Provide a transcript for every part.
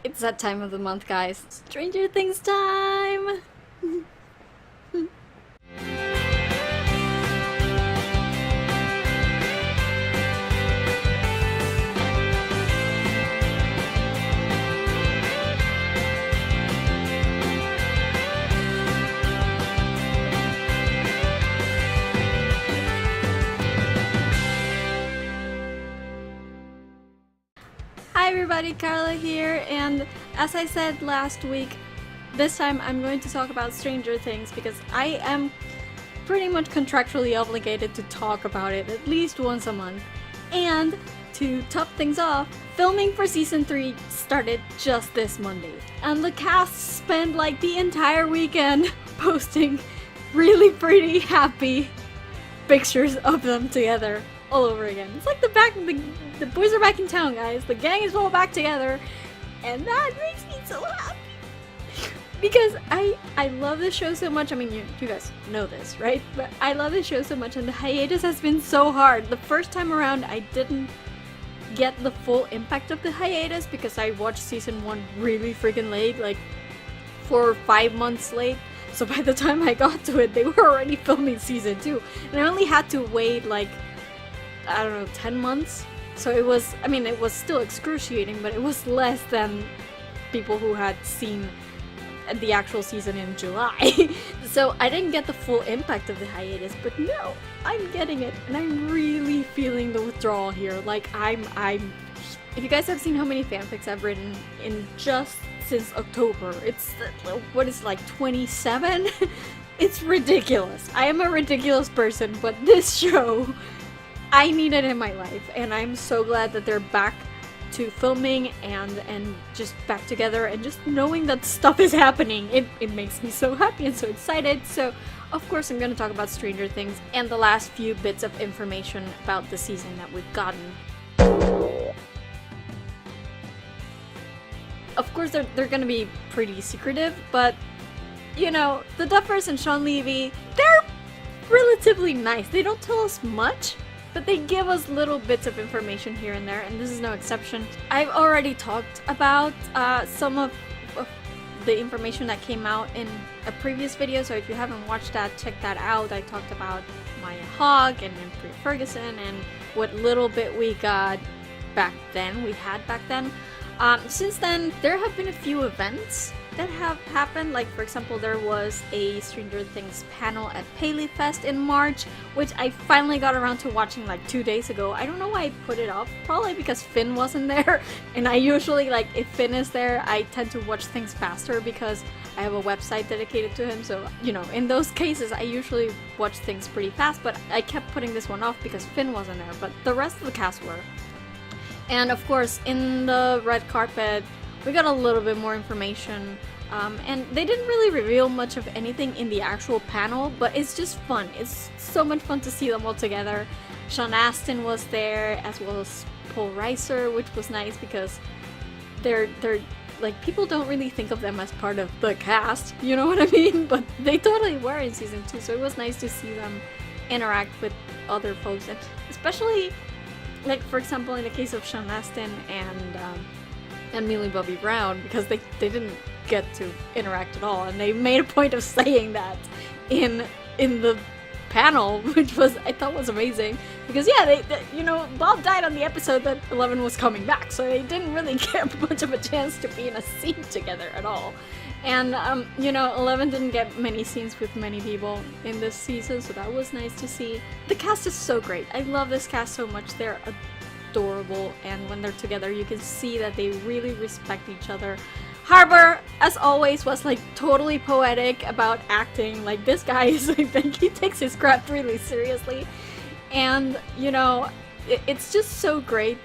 It's that time of the month, guys. Stranger Things time! Hi everybody, Carla here, and as I said last week, this time I'm going to talk about Stranger Things because I am pretty much contractually obligated to talk about it at least once a month. And to top things off, filming for season 3 started just this Monday, and the cast spent like the entire weekend posting really pretty happy pictures of them together all over again. It's like the boys are back in town, guys. The gang is all back together, and that makes me so happy. Because I love this show so much. I mean, you guys know this, right? But I love this show so much, and the hiatus has been so hard. The first time around, I didn't get the full impact of the hiatus because I watched season 1 really freaking late, like 4 or 5 months late. So by the time I got to it, they were already filming season 2, and I only had to wait like, I don't know, 10 months. So it was, I mean, it was still excruciating, but it was less than people who had seen the actual season in July. So I didn't get the full impact of the hiatus, but no, I'm getting it, and I'm really feeling the withdrawal here. Like, I'm if you guys have seen how many fanfics I've written in just since October, it's, what is it, like 27? It's ridiculous. I am a ridiculous person, but this show, I need it in my life, and I'm so glad that they're back to filming and just back together, and just knowing that stuff is happening, it makes me so happy and so excited. So of course I'm going to talk about Stranger Things and the last few bits of information about the season that we've gotten. Of course they're going to be pretty secretive, but you know, the Duffers and Sean Levy, they're relatively nice. They don't tell us much, but they give us little bits of information here and there, and this is no exception. I've already talked about some of the information that came out in a previous video, so if you haven't watched that, check that out. I talked about Maya Hogg and Priya Ferguson and what little bit we got back then, Since then, there have been a few events that have happened. Like, for example, there was a Stranger Things panel at Paley Fest in March, which I finally got around to watching like 2 days ago. I don't know why I put it off, probably because Finn wasn't there, and I usually, like, if Finn is there, I tend to watch things faster because I have a website dedicated to him, so, you know, in those cases, I usually watch things pretty fast, but I kept putting this one off because Finn wasn't there, but the rest of the cast were. And of course, in the red carpet, we got a little bit more information, and they didn't really reveal much of anything in the actual panel, but it's just fun. It's so much fun to see them all together. Sean Astin was there, as well as Paul Reiser, which was nice because they're like, people don't really think of them as part of the cast, you know what I mean? But they totally were in season 2, so it was nice to see them interact with other folks, and especially, like, for example, in the case of Sean Astin and Millie Bobby Brown, because they didn't get to interact at all, and they made a point of saying that in the panel, which was, I thought, was amazing, because yeah, they you know, Bob died on the episode that Eleven was coming back, so they didn't really get much of a chance to be in a scene together at all. And you know, Eleven didn't get many scenes with many people in this season, so that was nice to see. The cast is so great. I love this cast so much. They're adorable, and when they're together, you can see that they really respect each other. Harbor, as always, was like totally poetic about acting. Like, this guy is, I think he takes his craft really seriously, and you know, it's just so great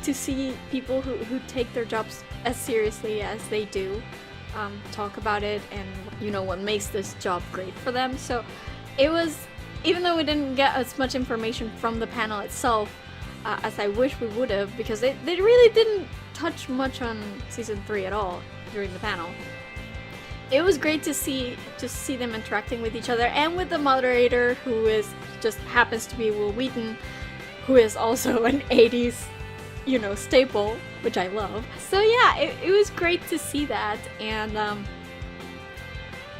to see people who take their jobs as seriously as they do. Talk about it, and you know what makes this job great for them. So it was, even though we didn't get as much information from the panel itself as I wish we would have, because they really didn't touch much on season 3 at all during the panel. It was great to see them interacting with each other, and with the moderator, who is just happens to be Will Wheaton, who is also an 80s you know, staple, which I love. So yeah, it was great to see that, and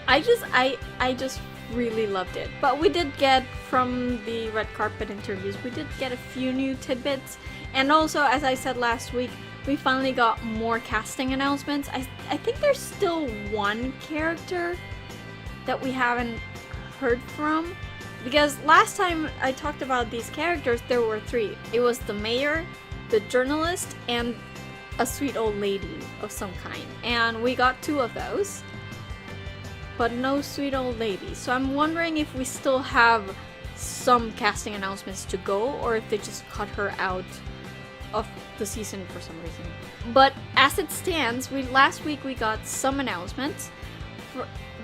I just really loved it. But we did get, from the red carpet interviews, we did get a few new tidbits, and also, as I said last week, we finally got more casting announcements. I think there's still one character that we haven't heard from, because last time I talked about these characters, there were 3. It was the mayor, the journalist, and a sweet old lady of some kind. And we got 2 of those, but no sweet old lady. So I'm wondering if we still have some casting announcements to go, or if they just cut her out of the season for some reason. But as it stands, last week we got some announcements,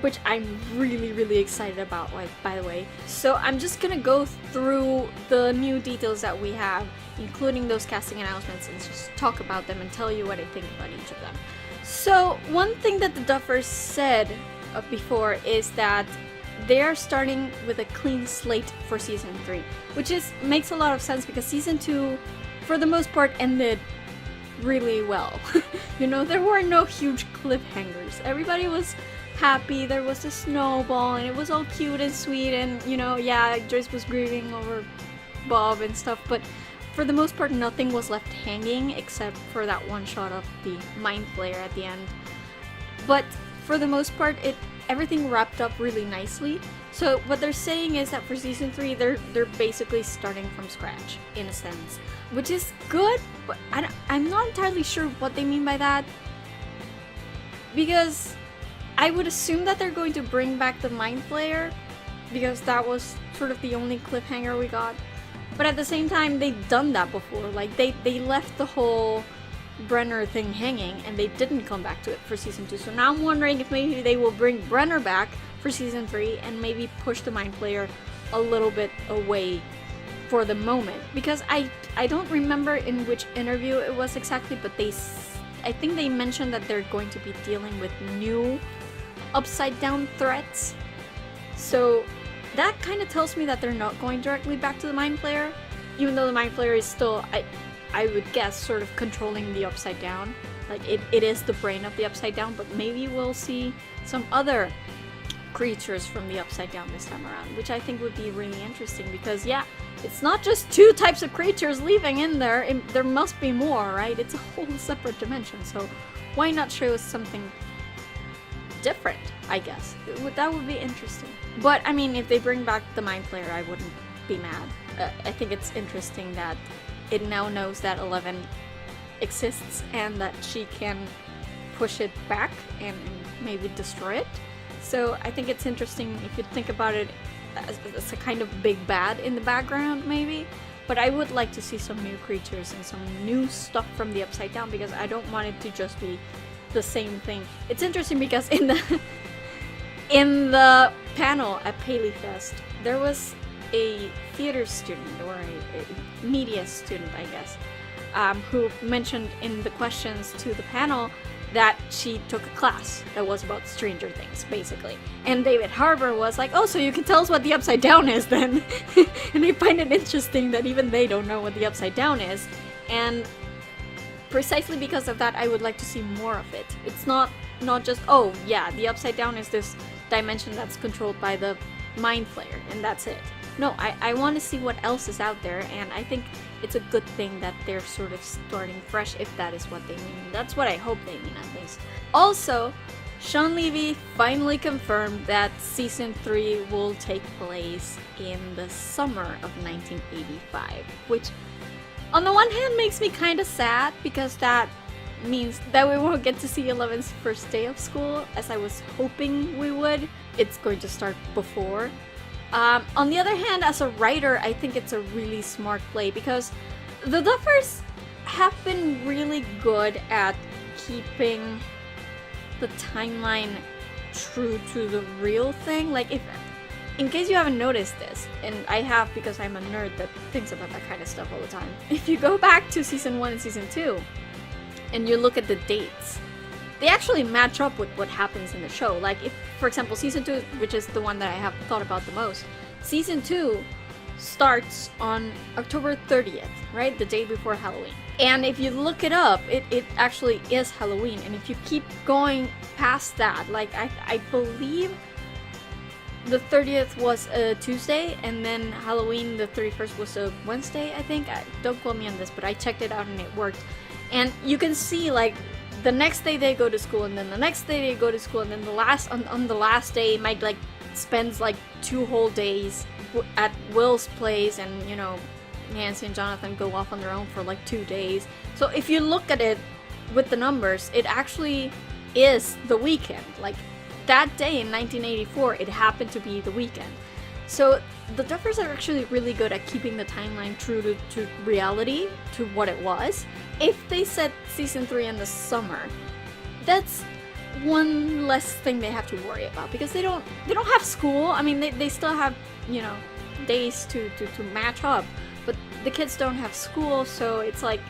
which I'm really excited about, like, by the way. So I'm just gonna go through the new details that we have, including those casting announcements, and just talk about them and tell you what I think about each of them. So one thing that the Duffers said before is that they are starting with a clean slate for season 3, which makes a lot of sense, because season 2, for the most part, ended really well. You know, there were no huge cliffhangers. Everybody was happy, there was a snowball, and it was all cute and sweet, and, you know, yeah, Joyce was grieving over Bob and stuff, but for the most part, nothing was left hanging except for that one shot of the mind flayer at the end. But for the most part, everything wrapped up really nicely. So what they're saying is that for season 3, they're basically starting from scratch, in a sense, which is good, but I'm not entirely sure what they mean by that, because I would assume that they're going to bring back the mind flayer, because that was sort of the only cliffhanger we got. But at the same time, they've done that before. Like, they left the whole Brenner thing hanging, and they didn't come back to it for season 2. So now I'm wondering if maybe they will bring Brenner back for season 3 and maybe push the mind flayer a little bit away for the moment, because I don't remember in which interview it was exactly, but I think they mentioned that they're going to be dealing with new upside down threats. So that kind of tells me that they're not going directly back to the mind flayer, even though the mind flayer is still, I would guess, sort of controlling the upside down. Like, it is the brain of the upside down, but maybe we'll see some other creatures from the upside down this time around, which I think would be really interesting, because yeah, it's not just 2 types of creatures living in there, there must be more, right? It's a whole separate dimension, so why not show us something different, I guess. That would be interesting. But I mean, if they bring back the mind flayer, I wouldn't be mad. I think it's interesting that it now knows that 11 exists and that she can push it back and maybe destroy it. So I think it's interesting if you think about it as a kind of big bad in the background, maybe. But I would like to see some new creatures and some new stuff from the Upside Down, because I don't want it to just be the same thing. It's interesting because in the panel at Paley Fest, there was a theater student, or a media student, I guess, who mentioned in the questions to the panel that she took a class that was about Stranger Things, basically. And David Harbour was like, oh, so you can tell us what the Upside Down is then. And I find it interesting that even they don't know what the Upside Down is. And precisely because of that, I would like to see more of it. It's not just, oh yeah, the Upside Down is this dimension that's controlled by the Mind Flayer, and that's it. No, I want to see what else is out there, and I think it's a good thing that they're sort of starting fresh, if that is what they mean. That's what I hope they mean, at least. Also, Shawn Levy finally confirmed that Season 3 will take place in the summer of 1985, which, on the one hand, makes me kind of sad, because that means that we won't get to see Eleven's first day of school, as I was hoping we would. It's going to start before. On the other hand, as a writer, I think it's a really smart play, because the Duffers have been really good at keeping the timeline true to the real thing. Like, if, in case you haven't noticed this, and I have because I'm a nerd that thinks about that kind of stuff all the time, if you go back to Season 1 and Season 2, and you look at the dates, they actually match up with what happens in the show. Like, if, for example, Season 2, which is the one that I have thought about the most, Season 2 starts on October 30th, right? The day before Halloween. And if you look it up, it actually is Halloween. And if you keep going past that, like I believe the 30th was a Tuesday, and then Halloween the 31st was a Wednesday, I think. Don't quote me on this, but I checked it out and it worked. And you can see, like, the next day they go to school, and then the next day they go to school, and then on the last day Mike, like, spends like 2 whole days at Will's place, and, you know, Nancy and Jonathan go off on their own for like 2 days. So if you look at it with the numbers, it actually is the weekend. Like, that day in 1984, it happened to be the weekend. So the Duffers are actually really good at keeping the timeline true to reality, to what it was. If they set season 3 in the summer, that's one less thing they have to worry about, because they don't have school. I mean, they still have, you know, days to match up, but the kids don't have school, so it's like,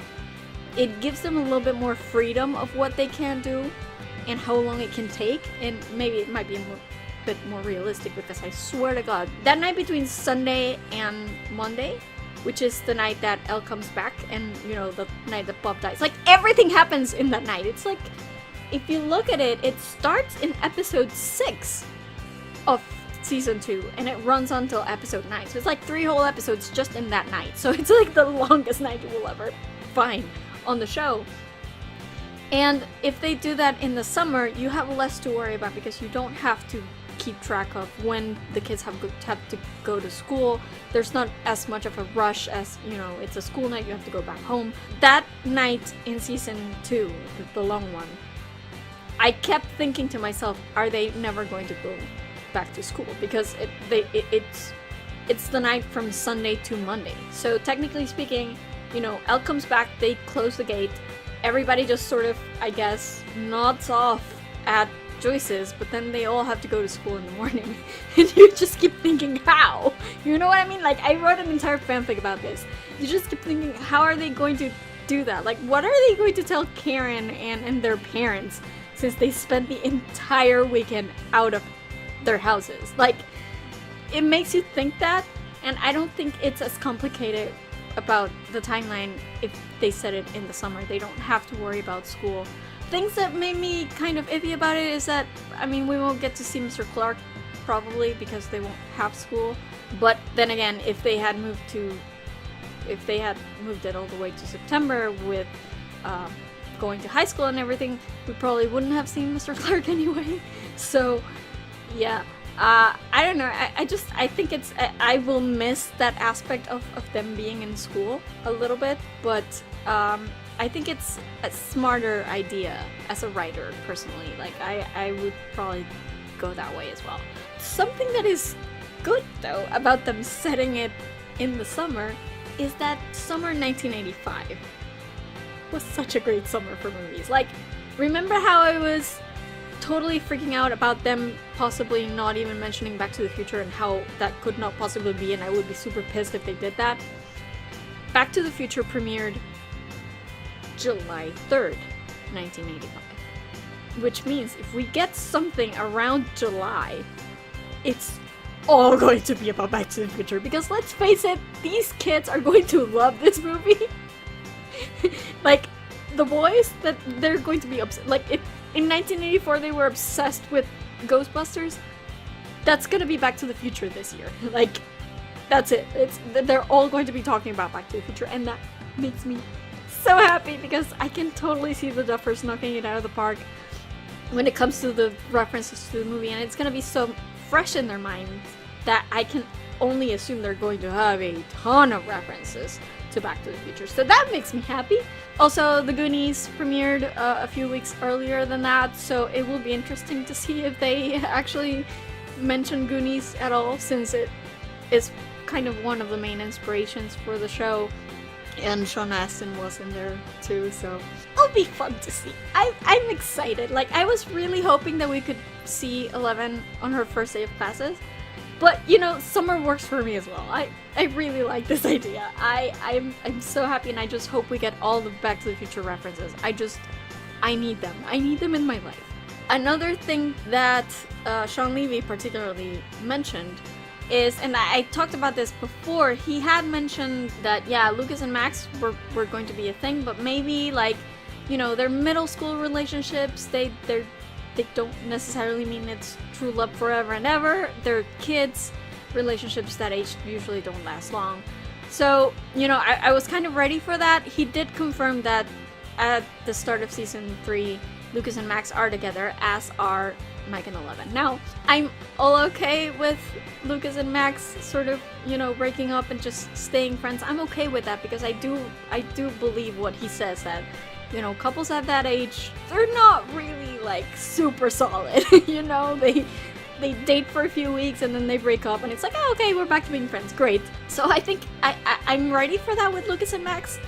it gives them a little bit more freedom of what they can do and how long it can take, and maybe it might be a bit more realistic, because I swear to God, that night between Sunday and Monday, which is the night that Elle comes back, and, you know, the night that Bob dies, like, everything happens in that night. It's like, if you look at it, it starts in episode 6 of season 2, and it runs until episode 9, so it's like 3 whole episodes just in that night. So it's like the longest night you will ever find on the show. And if they do that in the summer, you have less to worry about, because you don't have to keep track of when the kids have to go to school. There's not as much of a rush as, you know, it's a school night, you have to go back home. That night in season 2, the long one, I kept thinking to myself, are they never going to go back to school? Because it's the night from Sunday to Monday. So technically speaking, you know, Elle comes back, they close the gate, everybody just sort of, I guess, nods off at Joyce's, but then they all have to go to school in the morning. And you just keep thinking, how? You know what I mean? Like, I wrote an entire fanfic about this. You just keep thinking, how are they going to do that? Like, what are they going to tell Karen and their parents, since they spent the entire weekend out of their houses? Like, it makes you think that, and I don't think it's as complicated about the timeline if they set it in the summer. They don't have to worry about school. Things that made me kind of iffy about it is that, I mean, we won't get to see Mr. Clark, probably, because they won't have school. But then again, if they had moved it all the way to September with going to high school and everything, we probably wouldn't have seen Mr. Clark anyway. So yeah, I don't know, I think it's, I will miss that aspect of them being in school a little bit, but I think it's a smarter idea as a writer, personally. Like, I would probably go that way as well. Something that is good, though, about them setting it in the summer is that summer 1985 was such a great summer for movies. Like, remember how I was totally freaking out about them possibly not even mentioning Back to the Future and how that could not possibly be, and I would be super pissed if they did that? Back to the Future premiered July 3rd, 1985. Which means if we get something around July, it's all going to be about Back to the Future, because let's face it, these kids are going to love this movie. Like, the boys, that they're going to be upset. Like, if in 1984 they were obsessed with Ghostbusters, that's gonna be Back to the Future this year. Like, that's it. They're all going to be talking about Back to the Future, and that makes me so happy, because I can totally see the Duffers knocking it out of the park when it comes to the references to the movie, and it's gonna be so fresh in their minds that I can only assume they're going to have a ton of references to Back to the Future. So that makes me happy. Also, The Goonies premiered a few weeks earlier than that, so it will be interesting to see if they actually mention Goonies at all, since it is kind of one of the main inspirations for the show. And Sean Astin was in there too, so it'll be fun to see. I'm excited. Like, I was really hoping that we could see 11 on her first day of classes, but, you know, summer works for me as well. I really like this idea. I'm so happy, and I just hope we get all the Back to the Future references. I need them. I need them in my life. Another thing that Sean Levy particularly mentioned is, and I talked about this before, he had mentioned that, yeah, Lucas and Max were going to be a thing, but maybe, like, you know, their middle school relationships, they don't necessarily mean it's true love forever and ever. They're kids. Relationships that age usually don't last long. So, you know, I was kind of ready for that. He did confirm that at the start of season 3, Lucas and Max are together, as are Mike and Eleven. Now, I'm all okay with Lucas and Max sort of, you know, breaking up and just staying friends. I'm okay with that because I do believe what he says, that, you know, couples at that age, they're not really, like, super solid. You know, they date for a few weeks and then they break up and it's like, oh, okay, we're back to being friends. Great. So I think I'm ready for that with Lucas and Max.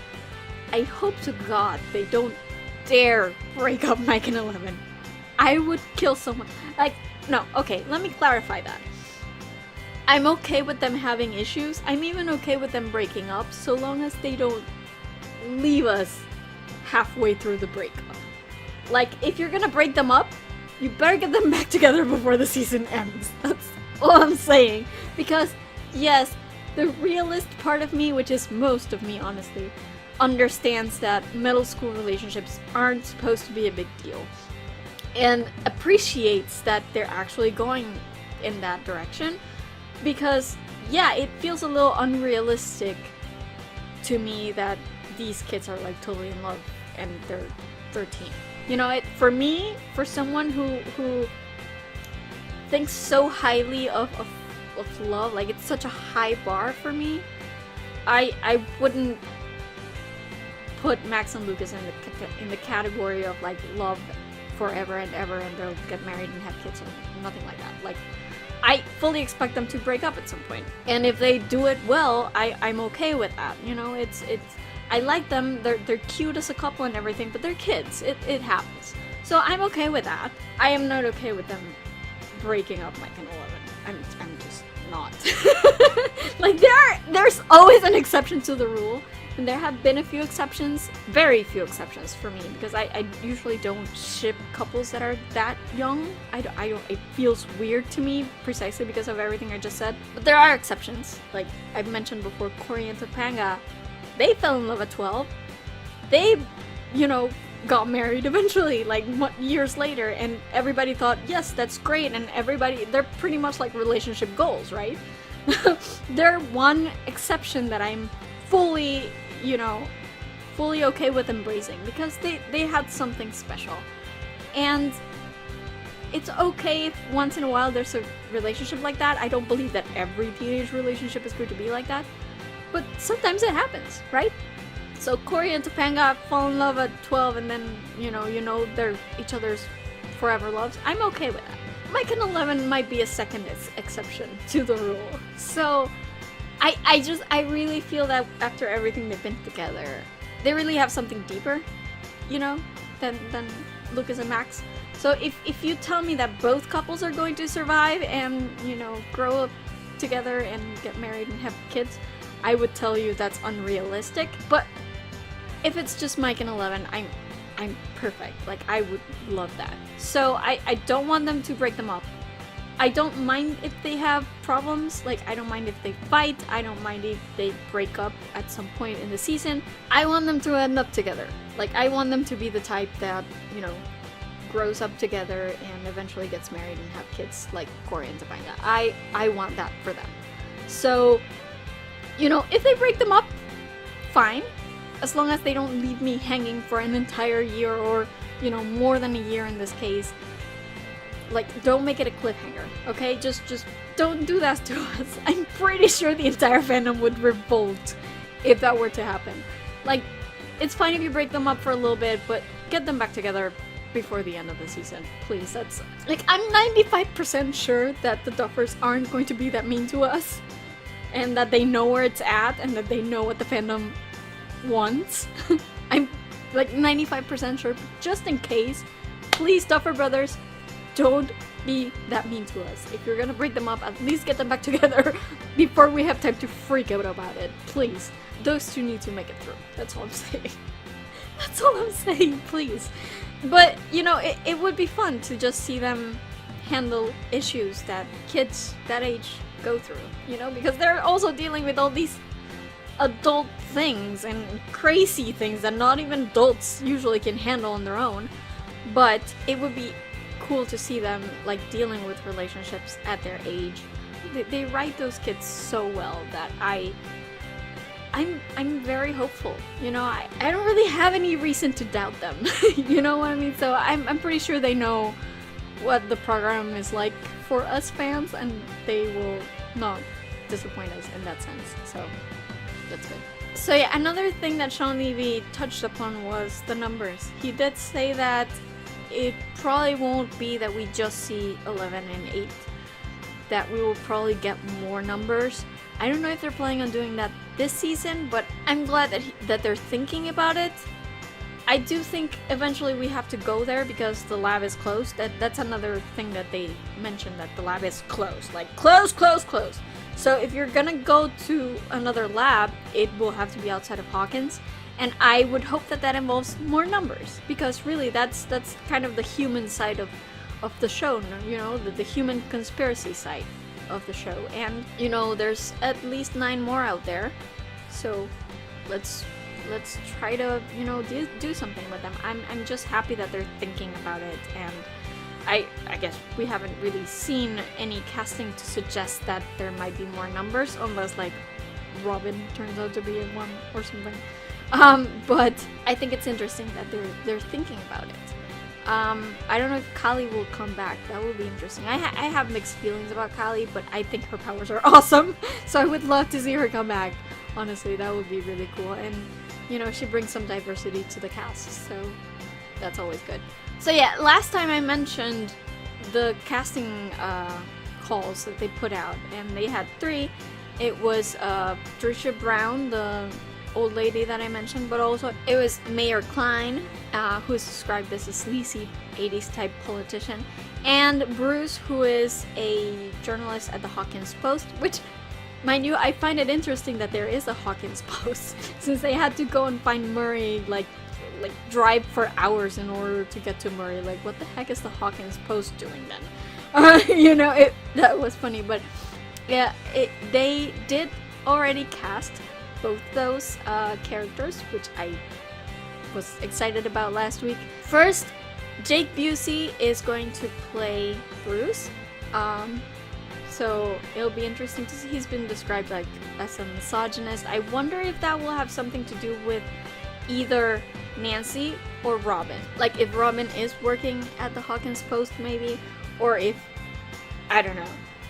I hope to God they don't dare break up Mike and Eleven. I would kill someone. Like, no, okay, let me clarify that. I'm okay with them having issues. I'm even okay with them breaking up so long as they don't leave us halfway through the breakup. Like, if you're gonna break them up, you better get them back together before the season ends. That's all I'm saying. Because, yes, the realist part of me, which is most of me, honestly, understands that middle school relationships aren't supposed to be a big deal. And appreciates that they're actually going in that direction. Because, yeah, it feels a little unrealistic to me that these kids are, like, totally in love and they're 13. You know, for me, for someone who thinks so highly of love, like, it's such a high bar for me, I wouldn't put Max and Lucas in the category of, like, love forever and ever and they'll get married and have kids or nothing like that. Like, I fully expect them to break up at some point. And if they do it well, I'm okay with that. You know, it's I like them, they're cute as a couple and everything, but they're kids. It happens. So I'm okay with that. I am not okay with them breaking up Mike and Eleven. I'm just not. Like, there's always an exception to the rule. And there have been a few exceptions, very few exceptions for me, because I usually don't ship couples that are that young. I don't, it feels weird to me precisely because of everything I just said. But there are exceptions. Like I've mentioned before, Cary and Topanga, they fell in love at 12. They, you know, got married eventually, like years later, and everybody thought, yes, that's great, and they're pretty much like relationship goals, right? They're one exception that I'm fully okay with embracing, because they had something special. And it's okay if once in a while there's a relationship like that. I don't believe that every teenage relationship is going to be like that, but sometimes it happens, right? So Cary and Topanga fall in love at 12 and then, you know they're each other's forever loves. I'm okay with that. Mike and 11 might be a second exception to the rule. So I really feel that after everything they've been together, they really have something deeper, you know, than Lucas and Max. So if you tell me that both couples are going to survive and, you know, grow up together and get married and have kids, I would tell you that's unrealistic. But if it's just Mike and 11, I'm perfect. Like, I would love that. So I don't want them to break them up. I don't mind if they have problems. Like, I don't mind if they fight. I don't mind if they break up at some point in the season. I want them to end up together. Like, I want them to be the type that, you know, grows up together and eventually gets married and have kids like Cary and Topanga. I want that for them. So, you know, if they break them up, fine. As long as they don't leave me hanging for an entire year or, you know, more than a year in this case. Like, don't make it a cliffhanger, okay? Just don't do that to us. I'm pretty sure the entire fandom would revolt if that were to happen. Like, it's fine if you break them up for a little bit, but get them back together before the end of the season, please. That's, like, I'm 95% sure that the Duffers aren't going to be that mean to us, and that they know where it's at, and that they know what the fandom wants. I'm, like, 95% sure, but just in case, please, Duffer Brothers, don't be that mean to us. If you're gonna break them up, at least get them back together before we have time to freak out about it. Please. Those two need to make it through. That's all I'm saying. That's all I'm saying, please. But, you know, it would be fun to just see them handle issues that kids that age go through, you know, because they're also dealing with all these adult things and crazy things that not even adults usually can handle on their own. But it would be cool to see them like dealing with relationships at their age. They write those kids so well that I'm very hopeful. You know, I don't really have any reason to doubt them. You know what I mean? So I'm pretty sure they know what the program is like for us fans, and they will not disappoint us in that sense. So that's good. So yeah, another thing that Sean Levy touched upon was the numbers. He did say that it probably won't be that we just see 11 and 8, that we will probably get more numbers. I don't know if they're planning on doing that this season, but I'm glad that they're thinking about it. I do think eventually we have to go there because the lab is closed. That's another thing that they mentioned, that the lab is closed. Like, closed. So if you're gonna go to another lab, it will have to be outside of Hawkins. And I would hope that that involves more numbers, because really that's kind of the human side of the show, you know, the human conspiracy side of the show. And, you know, there's at least 9 more out there. So let's try to, you know, do something with them. I'm just happy that they're thinking about it, and I guess we haven't really seen any casting to suggest that there might be more numbers, unless like Robin turns out to be in one or something. But I think it's interesting that they're thinking about it. I don't know if Kali will come back. That would be interesting. I have mixed feelings about Kali, but I think her powers are awesome. So I would love to see her come back. Honestly, that would be really cool. And, you know, she brings some diversity to the cast, so that's always good. So yeah, last time I mentioned the casting calls that they put out, and they had 3. It was Trisha Brown, the old lady that I mentioned, but also it was Mayor Klein, who's described as a sleazy 80s type politician, and Bruce, who is a journalist at the Hawkins Post, which, mind you, I find it interesting that there is a Hawkins Post, since they had to go and find Murray, like drive for hours in order to get to Murray. Like, what the heck is the Hawkins Post doing then? You know, that was funny, but yeah, they did already cast both those characters, which I was excited about last week. First, Jake Busey is going to play Bruce. So it'll be interesting to see. He's been described like as a misogynist. I wonder if that will have something to do with either Nancy or Robin. Like, if Robin is working at the Hawkins Post maybe, or if, I don't know.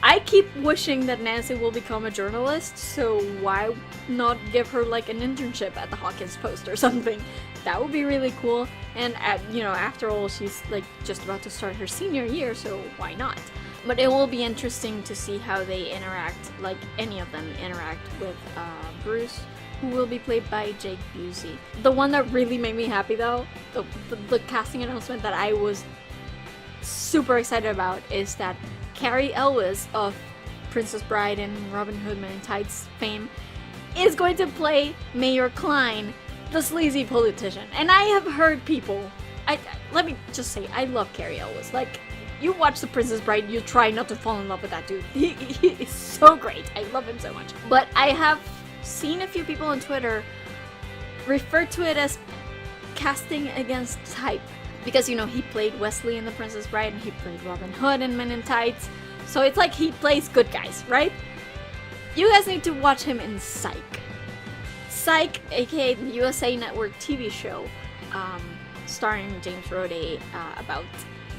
I keep wishing that Nancy will become a journalist, so why not give her like an internship at the Hawkins Post or something? That would be really cool. And you know, after all, she's like just about to start her senior year, so why not? But it will be interesting to see how they interact, like any of them interact with Bruce, who will be played by Jake Busey. The one that really made me happy though, the casting announcement that I was super excited about, is that Cary Elwes of Princess Bride and Robin Hood Men in Tights fame is going to play Mayor Klein, the sleazy politician. And I have heard people, let me just say, I love Cary Elwes. Like, you watch The Princess Bride, you try not to fall in love with that dude. He is so great. I love him so much. But I have seen a few people on Twitter refer to it as casting against type. Because, you know, he played Wesley in The Princess Bride, and he played Robin Hood in Men in Tights. So it's like he plays good guys, right? You guys need to watch him in Psych. Psych, aka the USA Network TV show, starring James Roday, about,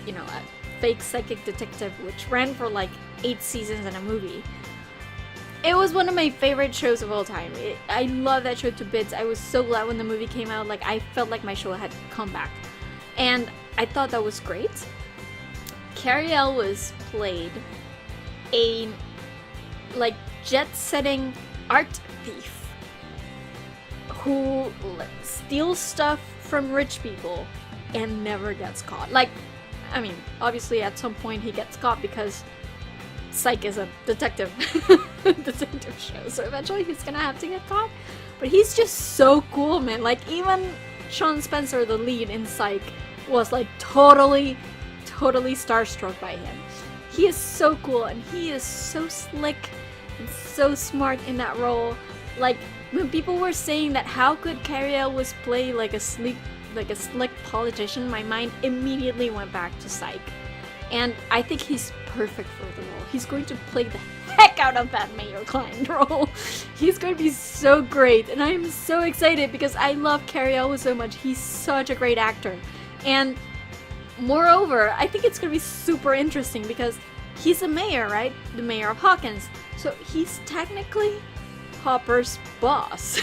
you know, a fake psychic detective, which ran for like 8 seasons and a movie. It was one of my favorite shows of all time. I love that show to bits. I was so glad when the movie came out. Like, I felt like my show had come back. And I thought that was great. Cary Elwes played a, like, jet-setting art thief who steals stuff from rich people and never gets caught. Like, I mean, obviously at some point he gets caught because Psych is a detective show, so eventually he's gonna have to get caught. But he's just so cool, man. Like, even Sean Spencer, the lead in Psych, was like totally starstruck by him. he is so cool, and he is so slick and so smart in that role. Like, when people were saying that how could Cary Elwes play like a slick politician, my mind immediately went back to Psych. And I think he's perfect for the role. He's going to play the heck out of that mayor client role. He's going to be so great, and I'm so excited because I love Cary Elwes so much. He's such a great actor. And moreover, I think it's going to be super interesting because he's a mayor, right? The mayor of Hawkins. So he's technically Hopper's boss.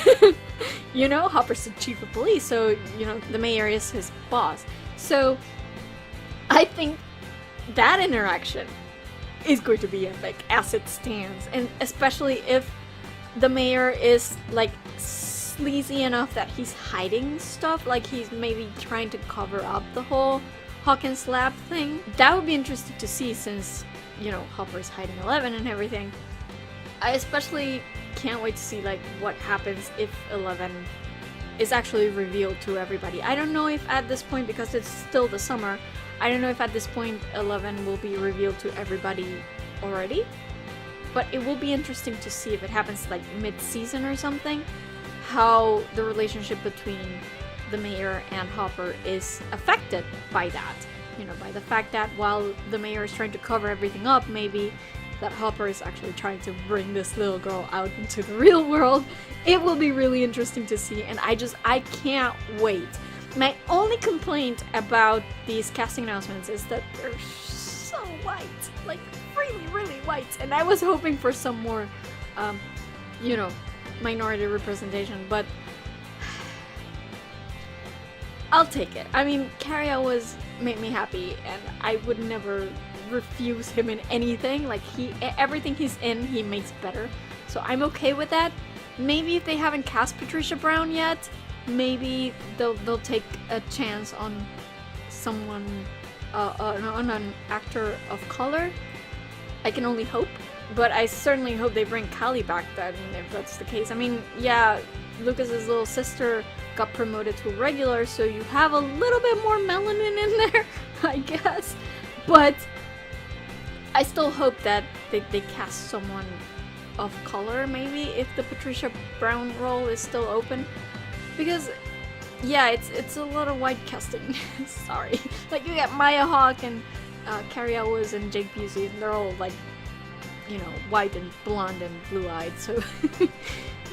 You know, Hopper's the chief of police, so, you know, the mayor is his boss. So I think that interaction is going to be epic as it stands, and especially if the mayor is like sleazy enough that he's hiding stuff, like he's maybe trying to cover up the whole Hawkins lab thing. That would be interesting to see, since, you know, Hopper's hiding 11 and everything. I especially can't wait to see like what happens if 11 is actually revealed to everybody. I don't know if at this point, because it's still the summer, I don't know if at this point 11 will be revealed to everybody already, but it will be interesting to see if it happens like mid-season or something, how the relationship between the mayor and Hopper is affected by that. You know, by the fact that while the mayor is trying to cover everything up, maybe that Hopper is actually trying to bring this little girl out into the real world. It will be really interesting to see, and I can't wait. My only complaint about these casting announcements is that they're so white, like really, really white, and I was hoping for some more, you know, minority representation, but I'll take it. I mean, Cary Elwes made me happy, and I would never refuse him in anything. Like, everything he's in, he makes better, so I'm okay with that. Maybe if they haven't cast Patricia Brown yet, maybe they'll take a chance on someone, on an actor of color. I can only hope, but I certainly hope they bring Callie back then, if that's the case. I mean, yeah, Lucas's little sister got promoted to a regular, so you have a little bit more melanin in there, I guess. But I still hope that they cast someone of color, maybe, if the Patricia Brown role is still open. Because, yeah, it's a lot of white casting. Sorry. Like, you get Maya Hawke and Cary Elwes and Jake Busey, and they're all, like, you know, white and blonde and blue-eyed, so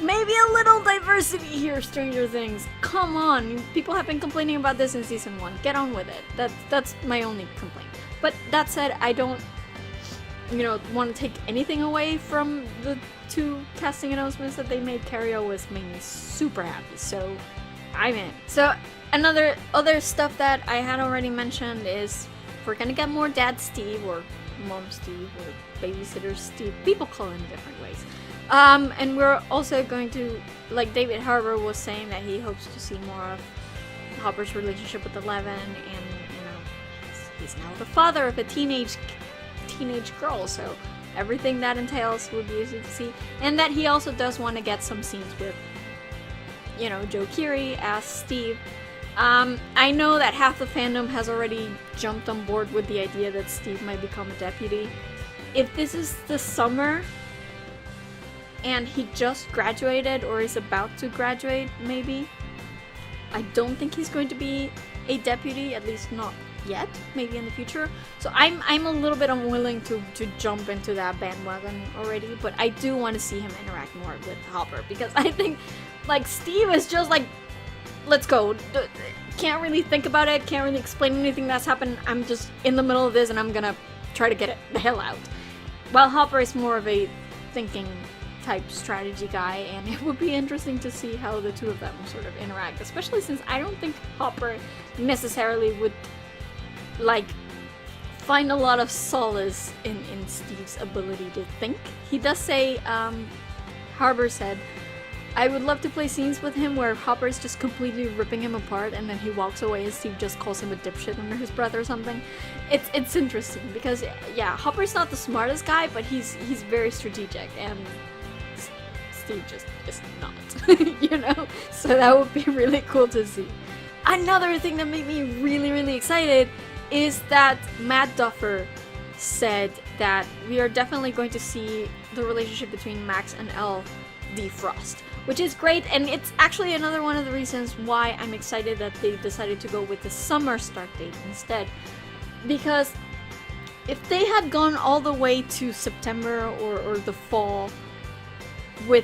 maybe a little diversity here, Stranger Things. Come on, people have been complaining about this in season 1. Get on with it. That's my only complaint. But that said, I don't, you know, want to take anything away from the 2 casting announcements that they made. Cary Elwes made me super happy, so I'm in. So other stuff that I had already mentioned is we're gonna get more Dad Steve, or Mom Steve, or Babysitter Steve. People call him different ways. And we're also going to, like David Harbour was saying, that he hopes to see more of Hopper's relationship with 11, and, you know, he's now the father of a teenage girl, so everything that entails would be easy to see. And that he also does want to get some scenes with, you know, Joe Keery as Steve. I know that half the fandom has already jumped on board with the idea that Steve might become a deputy. If this is the summer and he just graduated or is about to graduate, maybe, I don't think he's going to be a deputy, at least not yet, maybe in the future. So I'm a little bit unwilling to jump into that bandwagon already, but I do want to see him interact more with Hopper, because I think, like, Steve is just like, let's go. Can't really think about it, can't really explain anything that's happened. I'm just in the middle of this and I'm gonna try to get it the hell out. While Hopper is more of a thinking type strategy guy, and it would be interesting to see how the two of them sort of interact, especially since I don't think Hopper necessarily would, like, find a lot of solace in Steve's ability to think. He does say, Harbour said, I would love to play scenes with him where Hopper is just completely ripping him apart and then he walks away and Steve just calls him a dipshit under his breath or something. It's interesting because, yeah, Hopper's not the smartest guy, but he's very strategic, and Steve just is not, you know? So that would be really cool to see. Another thing that made me really, really excited is that Matt Duffer said that we are definitely going to see the relationship between Max and Elle defrost, which is great, and it's actually another one of the reasons why I'm excited that they decided to go with the summer start date instead. Because if they had gone all the way to September or the fall with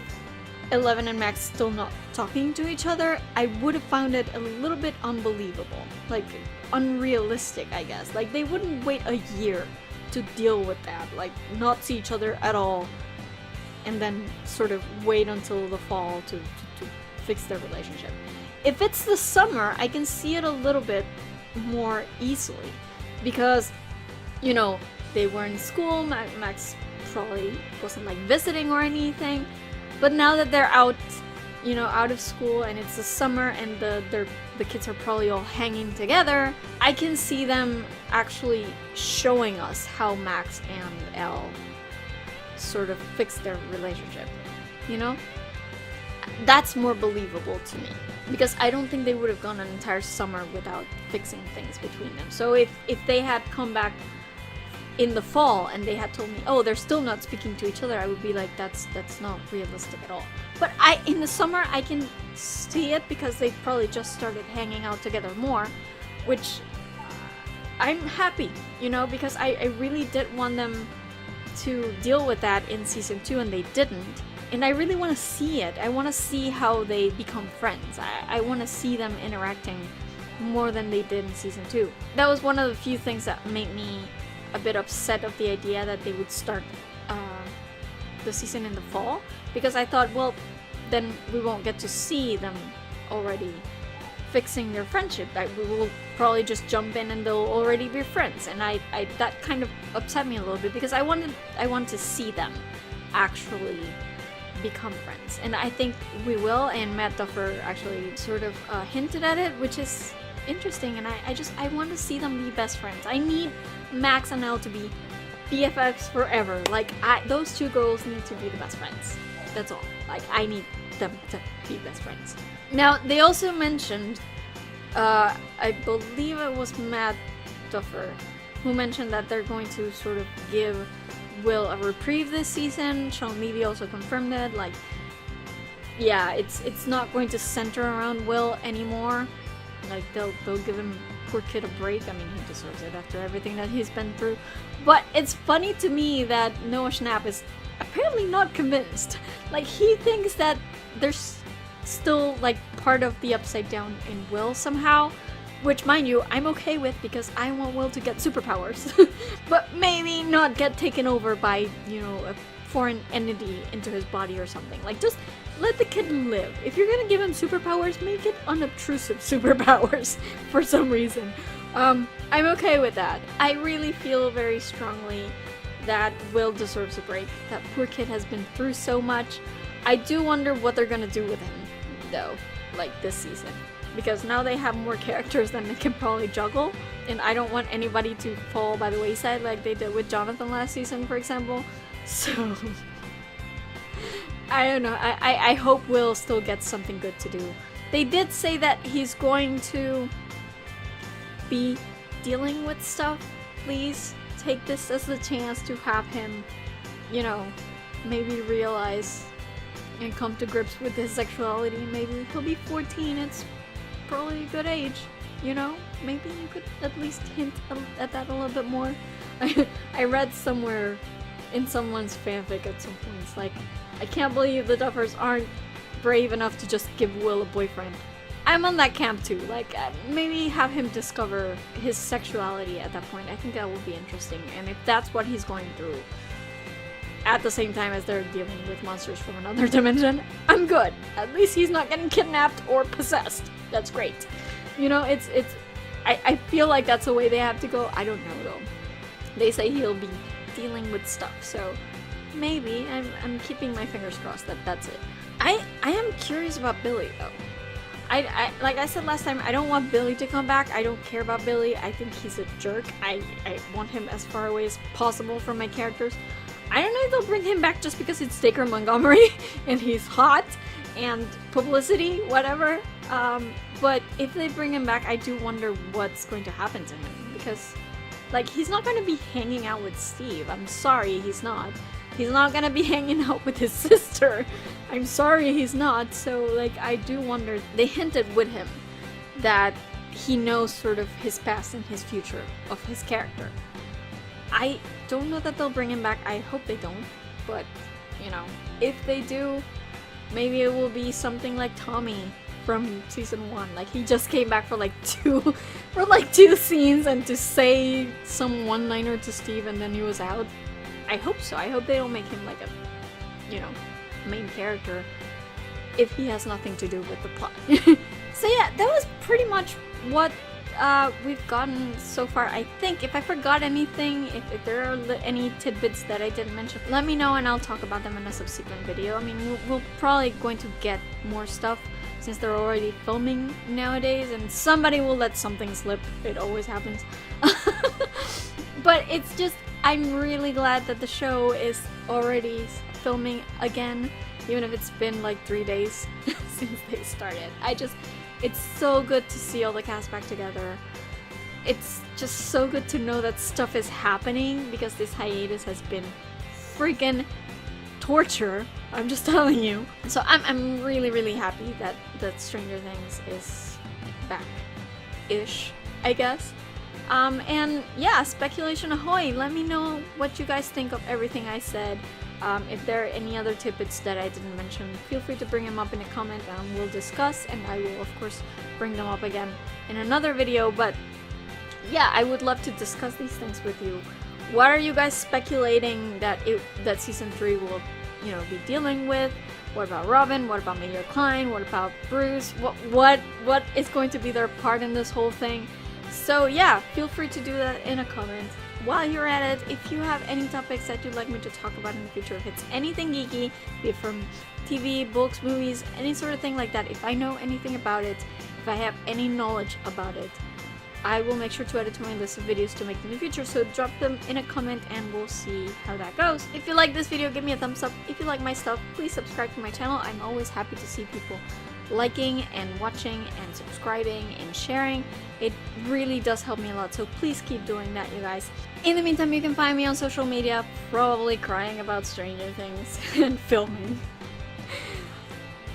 11 and Max still not talking to each other, I would have found it a little bit unbelievable. Like, unrealistic, I guess. Like, they wouldn't wait a year to deal with that. Like, not see each other at all, and then sort of wait until the fall to fix their relationship. If it's the summer, I can see it a little bit more easily. Because, you know, they were in school, Max probably wasn't like visiting or anything. But now that they're out, you know, out of school and it's the summer and the kids are probably all hanging together, I can see them actually showing us how Max and Elle sort of fix their relationship, you know? That's more believable to me. Because I don't think they would have gone an entire summer without fixing things between them. So if they had come back in the fall and they had told me, oh, they're still not speaking to each other, I would be like, that's not realistic at all. But in the summer I can see it because they probably just started hanging out together more, which I'm happy, you know, because I really did want them to deal with that in season 2 and they didn't. And I really want to see it. I want to see how they become friends. I want to see them interacting more than they did in season 2. That was one of the few things that made me a bit upset of the idea that they would start the season in the fall, because I thought, well, then we won't get to see them already fixing their friendship. We will probably just jump in and they'll already be friends, and I that kind of upset me a little bit because I want to see them actually become friends, and I think we will. And Matt Duffer actually sort of hinted at it, which is interesting, and I want to see them be best friends. I need Max and Elle to be BFFs forever. Like, those two girls need to be the best friends. That's all. Like, I need them to be best friends. Now, they also mentioned, I believe it was Matt Duffer who mentioned that they're going to sort of give Will a reprieve this season. Sean Levy also confirmed that. Like, yeah, it's not going to center around Will anymore. Like, they'll give him, poor kid, a break. I mean, he deserves it after everything that he's been through. But it's funny to me that Noah Schnapp is apparently not convinced. Like, he thinks that there's still, like, part of the Upside Down in Will somehow. Which, mind you, I'm okay with because I want Will to get superpowers. But maybe not get taken over by, you know, a foreign entity into his body or something. Like, just let the kid live. If you're gonna give him superpowers, make it unobtrusive superpowers for some reason. I'm okay with that. I really feel very strongly that Will deserves a break. That poor kid has been through so much. I do wonder what they're gonna do with him, though, like, this season. Because now they have more characters than they can probably juggle, and I don't want anybody to fall by the wayside like they did with Jonathan last season, for example. So, I don't know. I hope Will still gets something good to do. They did say that he's going to be dealing with stuff. Please take this as the chance to have him, you know, maybe realize and come to grips with his sexuality. Maybe he'll be 14. It's probably a good age, you know? Maybe you could at least hint at that a little bit more. I read somewhere in someone's fanfic at some point, it's like, I can't believe the Duffers aren't brave enough to just give Will a boyfriend. I'm on that camp too. Like, maybe have him discover his sexuality at that point. I think that would be interesting. And if that's what he's going through at the same time as they're dealing with monsters from another dimension, I'm good. At least he's not getting kidnapped or possessed. That's great. You know, I feel like that's the way they have to go. I don't know though. They say he'll be dealing with stuff, so maybe. I'm keeping my fingers crossed that that's it. I am curious about Billy though. I like I said last time, I don't want Billy to come back. I don't care about Billy. I think he's a jerk. I want him as far away as possible from my characters. I don't know if they'll bring him back just because it's Dacre Montgomery and he's hot and publicity, whatever. But if they bring him back, I do wonder what's going to happen to him, because Like, he's not gonna be hanging out with Steve. I'm sorry, he's not. He's not gonna be hanging out with his sister. I'm sorry, he's not. So, like, I do wonder. They hinted with him that he knows sort of his past and his future of his character. I don't know that they'll bring him back. I hope they don't. But, you know, if they do, maybe it will be something like Tommy from season 1. Like, he just came back for like two scenes and to say some one-liner to Steve and then he was out. I hope so. I hope they don't make him like a, you know, main character if he has nothing to do with the plot. So yeah, that was pretty much what we've gotten so far. I think if I forgot anything, if there are any tidbits that I didn't mention, let me know and I'll talk about them in a subsequent video. I mean, we're probably going to get more stuff since they're already filming nowadays, and somebody will let something slip. It always happens. But it's just, I'm really glad that the show is already filming again, even if it's been like 3 days since they started. It's so good to see all the cast back together. It's just so good to know that stuff is happening, because this hiatus has been freaking torture. I'm just telling you. So I'm really, really happy that Stranger Things is back-ish, I guess. And yeah, speculation ahoy! Let me know what you guys think of everything I said. If there are any other tidbits that I didn't mention, feel free to bring them up in a comment and we'll discuss, and I will of course bring them up again in another video. But yeah, I would love to discuss these things with you. What are you guys speculating that season 3 will, you know, be dealing with? What about Robin? What about Major Klein? What about Bruce? What is going to be their part in this whole thing? So yeah, feel free to do that in a comment. While you're at it, if you have any topics that you'd like me to talk about in the future, if it's anything geeky, be it from TV, books, movies, any sort of thing like that, if I know anything about it, if I have any knowledge about it, I will make sure to add it to my list of videos to make in the future, so drop them in a comment and we'll see how that goes. If you like this video, give me a thumbs up. If you like my stuff, please subscribe to my channel. I'm always happy to see people liking and watching and subscribing and sharing. It really does help me a lot, so please keep doing that, you guys. In the meantime, you can find me on social media, probably crying about Stranger Things and filming.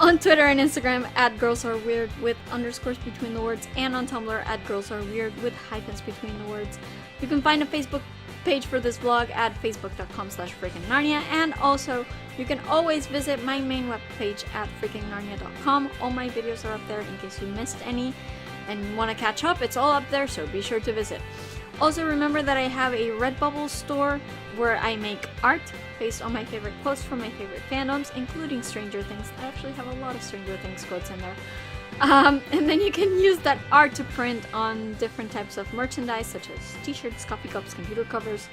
On Twitter and Instagram at girlsareweird with underscores between the words, and on Tumblr at girlsareweird with hyphens between the words. You can find a Facebook page for this vlog at facebook.com/FreakingNarnia, and also you can always visit my main webpage at FreakingNarnia.com. All my videos are up there in case you missed any and want to catch up. It's all up there, so be sure to visit. Also remember that I have a Redbubble store where I make art based on my favorite quotes from my favorite fandoms, including Stranger Things. I actually have a lot of Stranger Things quotes in there. And then you can use that art to print on different types of merchandise, such as t-shirts, coffee cups, computer covers,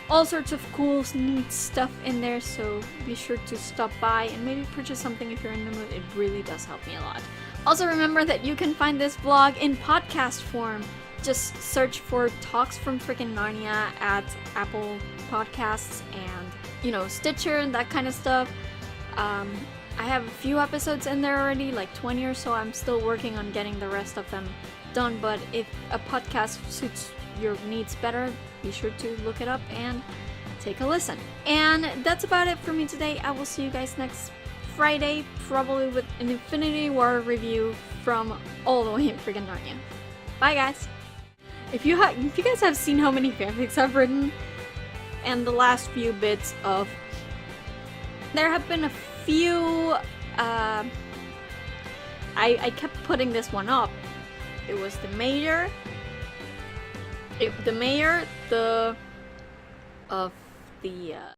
all sorts of cool, neat stuff in there, so be sure to stop by and maybe purchase something if you're in the mood. It really does help me a lot. Also remember that you can find this vlog in podcast form. Just search for Talks from Freaking Narnia at Apple Podcasts and, you know, Stitcher and that kind of stuff. I have a few episodes in there already, like 20 or so. I'm still working on getting the rest of them done, but if a podcast suits your needs better, be sure to look it up and take a listen. And that's about it for me today. I will see you guys next Friday, probably with an Infinity War review from all the way in Freaking Narnia. Bye guys! If you guys have seen how many fanfics I've written, and the last few bits of... There have been a few... I kept putting this one up. It was the mayor...